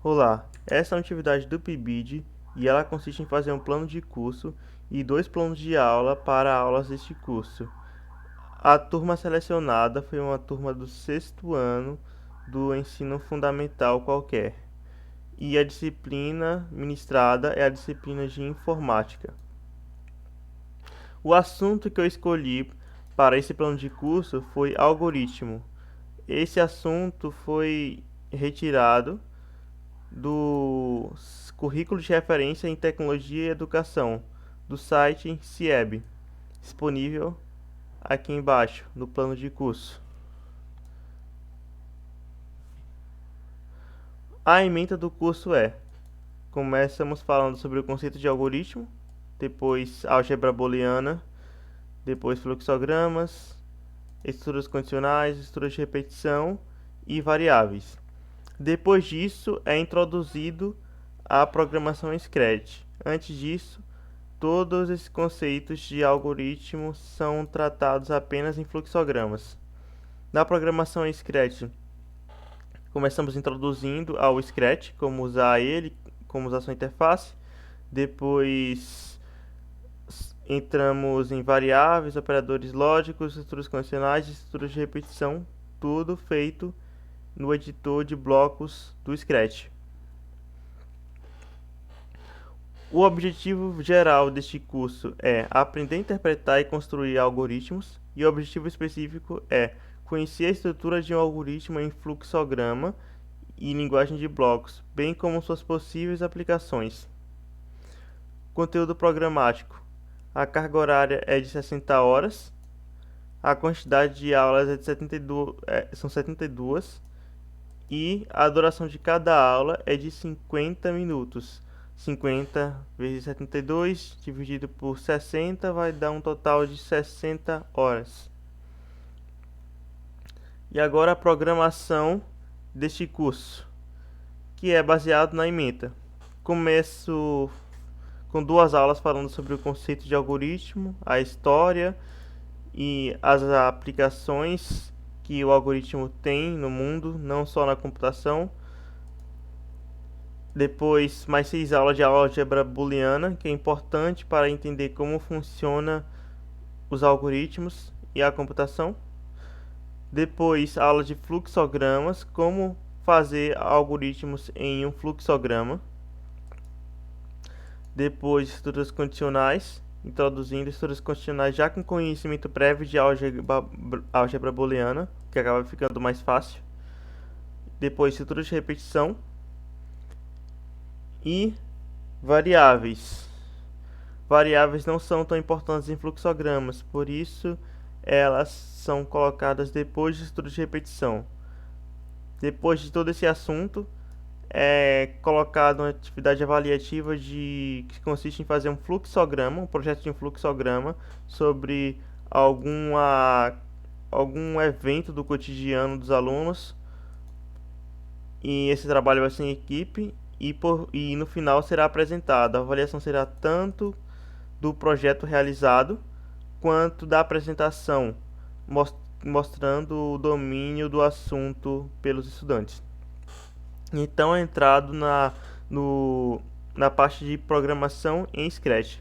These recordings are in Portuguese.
Olá, essa é uma atividade do PIBID e ela consiste em fazer um plano de curso e 2 planos de aula para aulas deste curso. A turma selecionada foi uma turma do 6º ano do ensino fundamental qualquer, e a disciplina ministrada é a disciplina de informática. O assunto que eu escolhi para esse plano de curso foi algoritmo. Esse assunto foi retirado do currículo de referência em tecnologia e educação do site CIEB, disponível aqui embaixo no plano de curso. A ementa do curso é: começamos falando sobre o conceito de algoritmo, depois álgebra booleana, depois fluxogramas, estruturas condicionais, estruturas de repetição e variáveis. Depois disso é introduzido a programação em Scratch. Antes disso, todos esses conceitos de algoritmo são tratados apenas em fluxogramas. Na programação em Scratch, começamos introduzindo ao Scratch, como usar ele, como usar sua interface. Depois entramos em variáveis, operadores lógicos, estruturas condicionais e estruturas de repetição, tudo feito no editor de blocos do Scratch. O objetivo geral deste curso é aprender a interpretar e construir algoritmos, e o objetivo específico é conhecer a estrutura de um algoritmo em fluxograma e linguagem de blocos, bem como suas possíveis aplicações. Conteúdo programático: a carga horária é de 60 horas, a quantidade de aulas é de 72, são 72 e a duração de cada aula é de 50 minutos. 50 vezes 72 dividido por 60 vai dar um total de 60 horas. E agora a programação deste curso, que é baseado na ementa. Começo com 2 aulas falando sobre o conceito de algoritmo, a história e as aplicações que o algoritmo tem no mundo, não só na computação. Depois, mais 6 aulas de álgebra booleana, que é importante para entender como funciona os algoritmos e a computação. Depois, aula de fluxogramas, como fazer algoritmos em um fluxograma. Depois, estruturas condicionais, introduzindo estruturas condicionais já com conhecimento prévio de álgebra booleana, que acaba ficando mais fácil. Depois, estruturas de repetição e variáveis. Variáveis não são tão importantes em fluxogramas, por isso elas são colocadas depois de estruturas de repetição. Depois de todo esse assunto, é colocado uma atividade avaliativa que consiste em fazer um fluxograma, um projeto de um fluxograma sobre algum evento do cotidiano dos alunos. E esse trabalho vai ser em equipe e no final será apresentado. A avaliação será tanto do projeto realizado quanto da apresentação, mostrando o domínio do assunto pelos estudantes. Então é entrado na parte de programação em Scratch.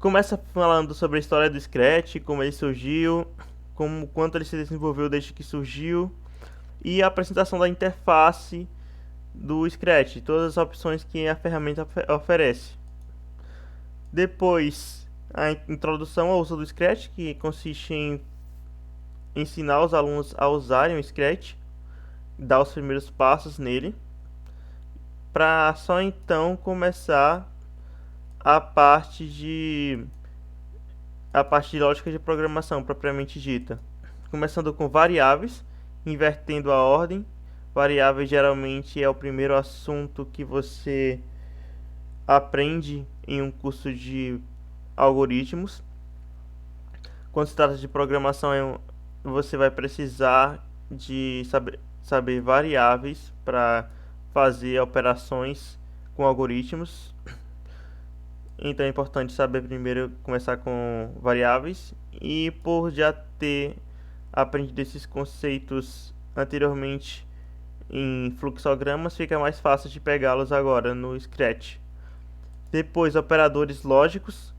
Começa falando sobre a história do Scratch, como ele surgiu, quanto ele se desenvolveu desde que surgiu, e a apresentação da interface do Scratch, todas as opções que a ferramenta oferece. Depois, a introdução ao uso do Scratch, que consiste em ensinar os alunos a usarem o Scratch, dar os primeiros passos nele, para só então começar a parte de lógica de programação propriamente dita, começando com variáveis, invertendo a ordem. Variáveis geralmente é o primeiro assunto que você aprende em um curso de algoritmos. Quando se trata de programação, você vai precisar de saber variáveis para fazer operações com algoritmos. Então é importante saber primeiro começar com variáveis, e por já ter aprendido esses conceitos anteriormente em fluxogramas, fica mais fácil de pegá-los agora no Scratch. Depois, operadores lógicos.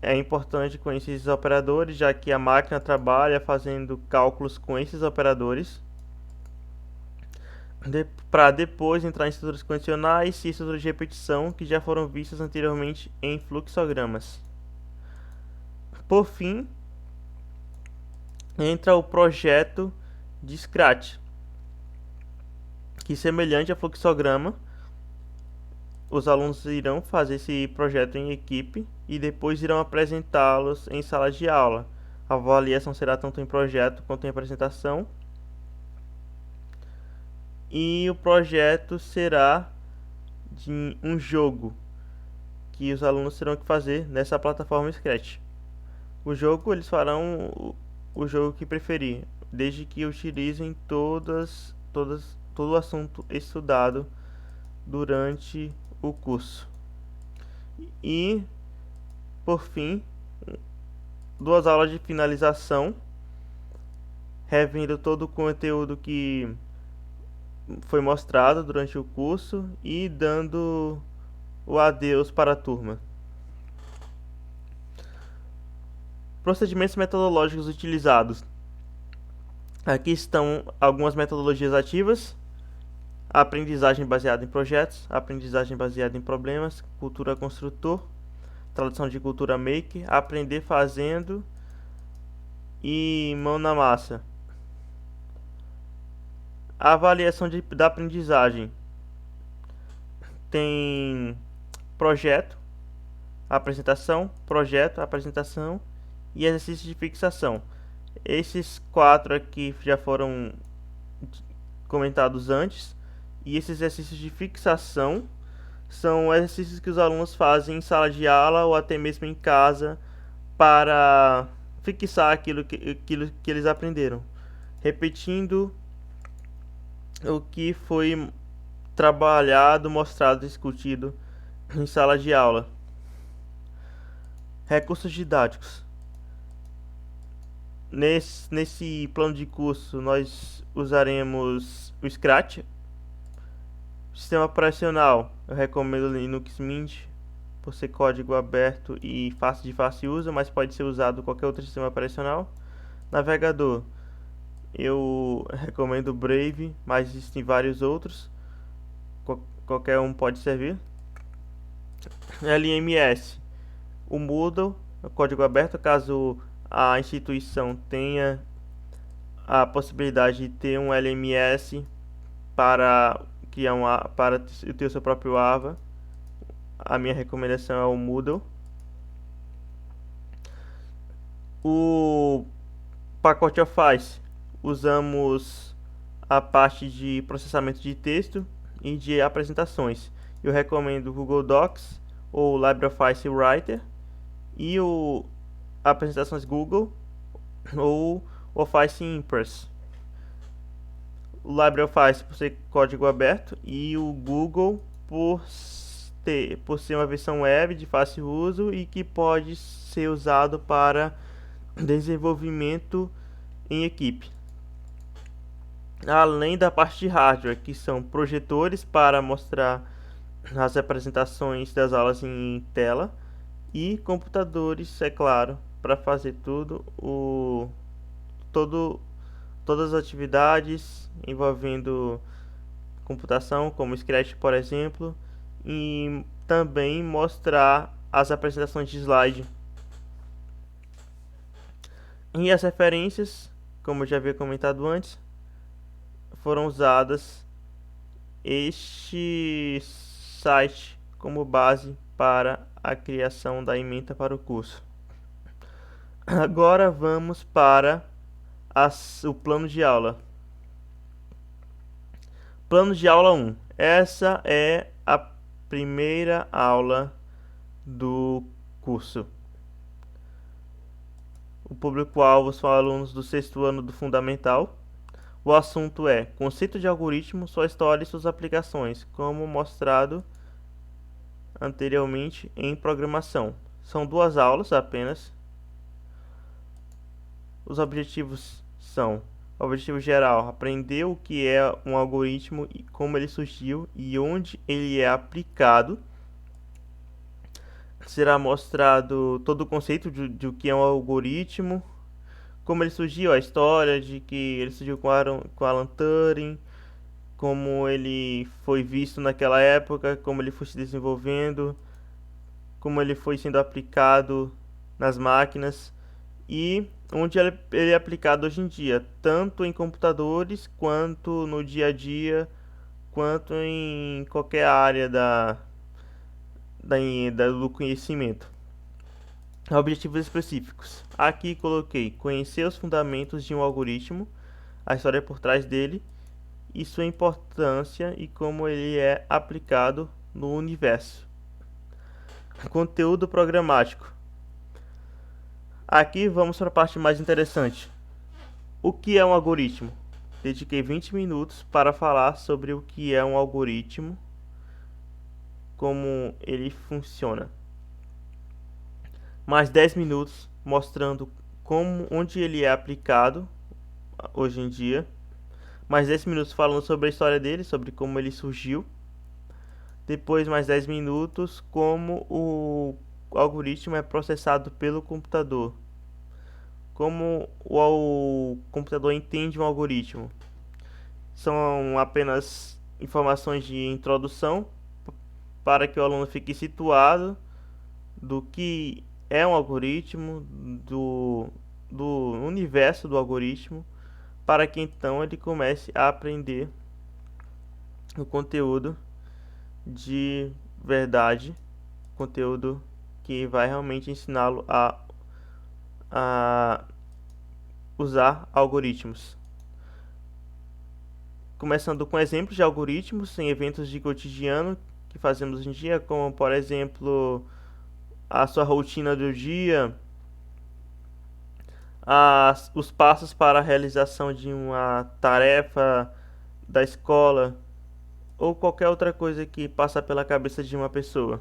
É importante conhecer esses operadores, já que a máquina trabalha fazendo cálculos com esses operadores. Para depois entrar em estruturas condicionais e estruturas de repetição, que já foram vistas anteriormente em fluxogramas. Por fim, entra o projeto de Scratch, que, semelhante a fluxograma, os alunos irão fazer esse projeto em equipe e depois irão apresentá-los em sala de aula. A avaliação será tanto em projeto quanto em apresentação. E o projeto será de um jogo que os alunos terão que fazer nessa plataforma Scratch. O jogo, eles farão o jogo que preferir, desde que utilizem todo o assunto estudado durante o curso. E, por fim, 2 aulas de finalização, revendo todo o conteúdo que foi mostrado durante o curso e dando o adeus para a turma. Procedimentos metodológicos utilizados. Aqui estão algumas metodologias ativas: aprendizagem baseada em projetos, aprendizagem baseada em problemas, cultura construtor, tradução de cultura maker, aprender fazendo e mão na massa. A avaliação da aprendizagem tem projeto, apresentação e exercício de fixação. Esses 4 aqui já foram comentados antes, e esses exercícios de fixação são exercícios que os alunos fazem em sala de aula ou até mesmo em casa para fixar aquilo que eles aprenderam, repetindo o que foi trabalhado, mostrado, discutido em sala de aula. Recursos didáticos. Nesse plano de curso, nós usaremos o Scratch. Sistema operacional, eu recomendo o Linux Mint, por ser código aberto e de fácil uso, mas pode ser usado qualquer outro sistema operacional. Navegador, eu recomendo o Brave, mas existem vários outros, qualquer um pode servir. LMS, o Moodle, código aberto, caso a instituição tenha a possibilidade de ter um LMS para para ter o seu próprio AVA. A minha recomendação é o Moodle. O pacote Office, usamos a parte de processamento de texto e de apresentações. Eu recomendo o Google Docs ou LibreOffice Writer e o apresentações Google ou Office Impress. O LibreOffice por ser código aberto e o Google por ser uma versão web de fácil uso e que pode ser usado para desenvolvimento em equipe. Além da parte de hardware, que são projetores para mostrar as apresentações das aulas em tela e computadores, é claro, para fazer todas as atividades envolvendo computação, como Scratch, por exemplo, e também mostrar as apresentações de slide. E as referências, como eu já havia comentado antes, foram usadas este site como base para a criação da ementa para o curso. Agora vamos para o plano de aula. Plano de aula 1. Essa é a primeira aula do curso. O público-alvo são alunos do 6º ano do Fundamental. O assunto é conceito de algoritmo, sua história e suas aplicações, como mostrado anteriormente em programação. São 2 aulas apenas. Os objetivos são Objetivo geral: aprender o que é um algoritmo e como ele surgiu e onde ele é aplicado. Será mostrado todo o conceito de o que é um algoritmo, como ele surgiu, a história de que ele surgiu com Alan Turing, como ele foi visto naquela época, como ele foi se desenvolvendo, como ele foi sendo aplicado nas máquinas e onde ele é aplicado hoje em dia, tanto em computadores quanto no dia a dia, quanto em qualquer área do conhecimento. Objetivos específicos. Aqui coloquei conhecer os fundamentos de um algoritmo, a história por trás dele e sua importância e como ele é aplicado no universo. Conteúdo programático. Aqui vamos para a parte mais interessante. O que é um algoritmo? Dediquei 20 minutos para falar sobre o que é um algoritmo, como ele funciona. Mais 10 minutos mostrando onde ele é aplicado hoje em dia. Mais 10 minutos falando sobre a história dele, sobre como ele surgiu. Depois mais 10 minutos como o algoritmo é processado pelo computador. Como o computador entende um algoritmo. São apenas informações de introdução para que o aluno fique situado do que é um algoritmo, do universo do algoritmo, para que então ele comece a aprender o conteúdo de verdade, conteúdo que vai realmente ensiná-lo a usar algoritmos. Começando com exemplos de algoritmos em eventos de cotidiano que fazemos hoje em dia, como por exemplo a sua rotina do dia, os passos para a realização de uma tarefa da escola ou qualquer outra coisa que passa pela cabeça de uma pessoa.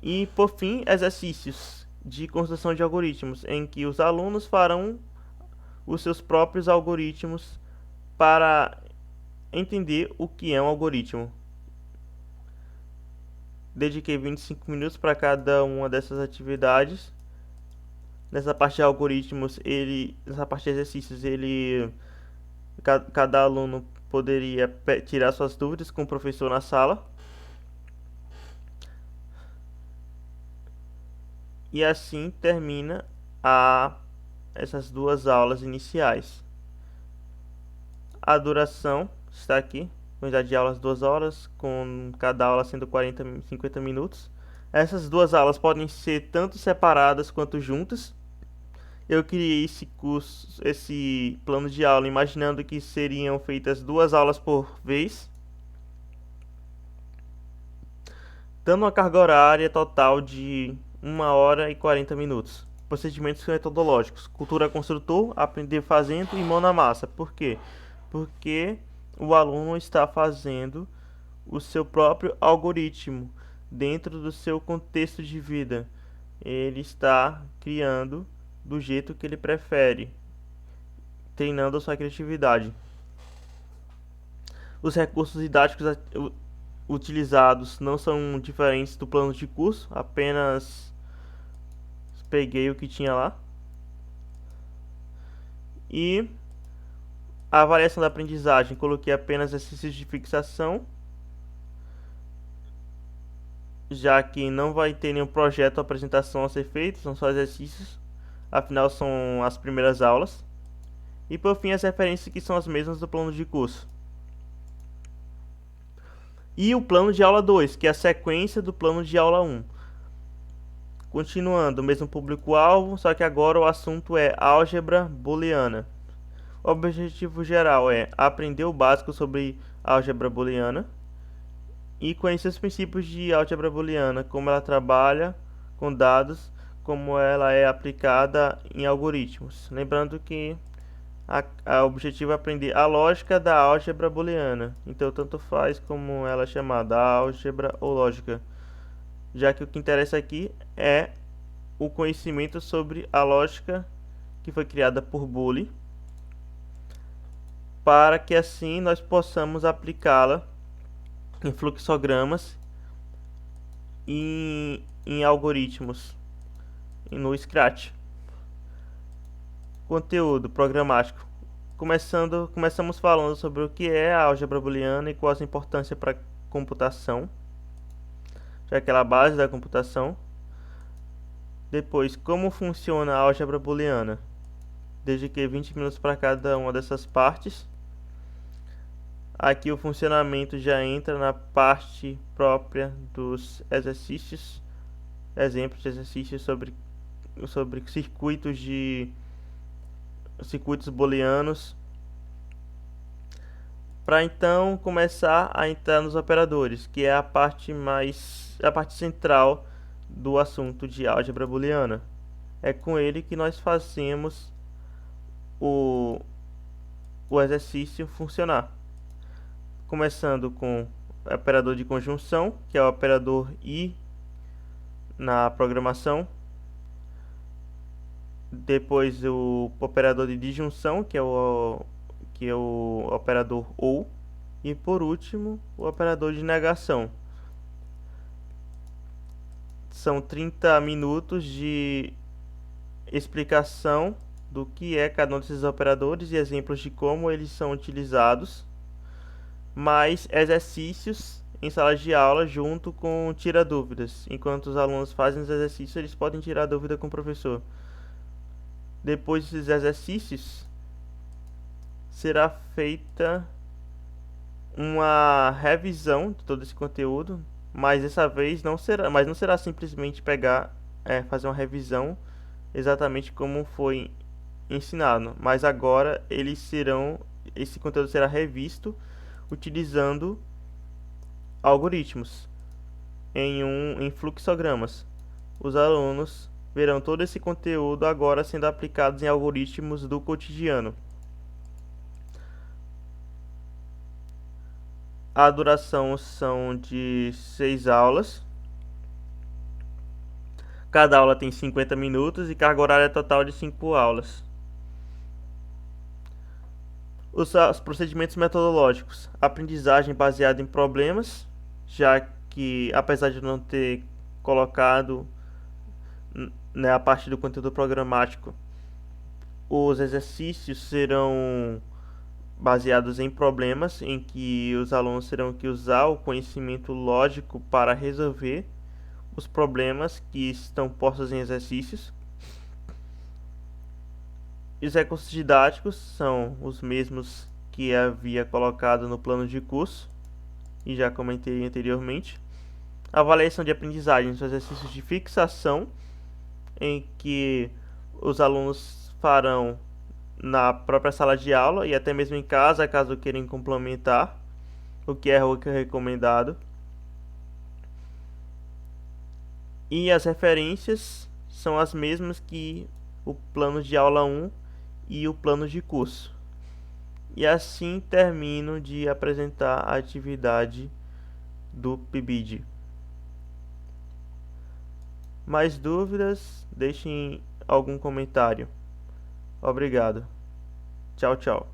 E por fim, exercícios de construção de algoritmos, em que os alunos farão os seus próprios algoritmos para entender o que é um algoritmo. Dediquei 25 minutos para cada uma dessas atividades. Nessa parte de algoritmos, nessa parte de exercícios, cada aluno poderia tirar suas dúvidas com o professor na sala. E assim termina essas duas aulas iniciais. A duração está aqui, quantidade de aulas 2 horas, com cada aula sendo 50 minutos. Essas duas aulas podem ser tanto separadas quanto juntas. Eu criei esse plano de aula imaginando que seriam feitas 2 aulas por vez, dando uma carga horária total de 1 hora e 40 minutos. Procedimentos metodológicos: cultura construtor, aprender fazendo e mão na massa. Por quê? Porque o aluno está fazendo o seu próprio algoritmo dentro do seu contexto de vida. Ele está criando do jeito que ele prefere, treinando a sua criatividade. Os recursos didáticos utilizados não são diferentes do plano de curso, apenas peguei o que tinha lá. E a avaliação da aprendizagem, coloquei apenas exercícios de fixação, já que não vai ter nenhum projeto ou apresentação a ser feito, são só exercícios, afinal são as primeiras aulas. E por fim, as referências que são as mesmas do plano de curso. E o plano de aula 2, que é a sequência do plano de aula 1. Continuando, o mesmo público-alvo, só que agora o assunto é álgebra booleana. O objetivo geral é aprender o básico sobre álgebra booleana e conhecer os princípios de álgebra booleana, como ela trabalha com dados, como ela é aplicada em algoritmos. Lembrando que o objetivo é aprender a lógica da álgebra booleana, então tanto faz como ela é chamada, álgebra ou lógica, já que o que interessa aqui é o conhecimento sobre a lógica que foi criada por Boole para que assim nós possamos aplicá-la em fluxogramas e em algoritmos no Scratch. Conteúdo programático. Começamos falando sobre o que é a álgebra booleana e qual a sua importância para a computação, já que ela é a base da computação. Depois, como funciona a álgebra booleana. Dediquei 20 minutos para cada uma dessas partes. Aqui o funcionamento já entra na parte própria dos exercícios, exemplos de exercícios sobre circuitos booleanos, para então começar a entrar nos operadores, que é a parte central do assunto de álgebra booleana. É com ele que nós fazemos o exercício funcionar. Começando com o operador de conjunção, que é o operador I na programação. Depois o operador de disjunção, que é o operador OU. E por último, o operador de negação. São 30 minutos de explicação do que é cada um desses operadores e exemplos de como eles são utilizados, mais exercícios em sala de aula junto com tira-dúvidas. Enquanto os alunos fazem os exercícios, eles podem tirar dúvida com o professor. Depois desses exercícios, será feita uma revisão de todo esse conteúdo, mas dessa vez não será simplesmente fazer uma revisão exatamente como foi ensinado, mas agora esse conteúdo será revisto utilizando algoritmos em fluxogramas. Os alunos verão todo esse conteúdo agora sendo aplicados em algoritmos do cotidiano. A duração são de 6 aulas. Cada aula tem 50 minutos e carga horária total de 5 aulas. Os procedimentos metodológicos. Aprendizagem baseada em problemas, já que, apesar de não ter colocado a parte do conteúdo programático, os exercícios serão baseados em problemas, em que os alunos terão que usar o conhecimento lógico para resolver os problemas que estão postos em exercícios. Os recursos didáticos são os mesmos que havia colocado no plano de curso e já comentei anteriormente. Avaliação de aprendizagem são exercícios de fixação, em que os alunos farão na própria sala de aula e até mesmo em casa, caso queiram complementar, o que é recomendado. E as referências são as mesmas que o plano de aula 1 e o plano de curso. E assim termino de apresentar a atividade do PIBID. Mais dúvidas? Deixem algum comentário. Obrigado. Tchau, tchau.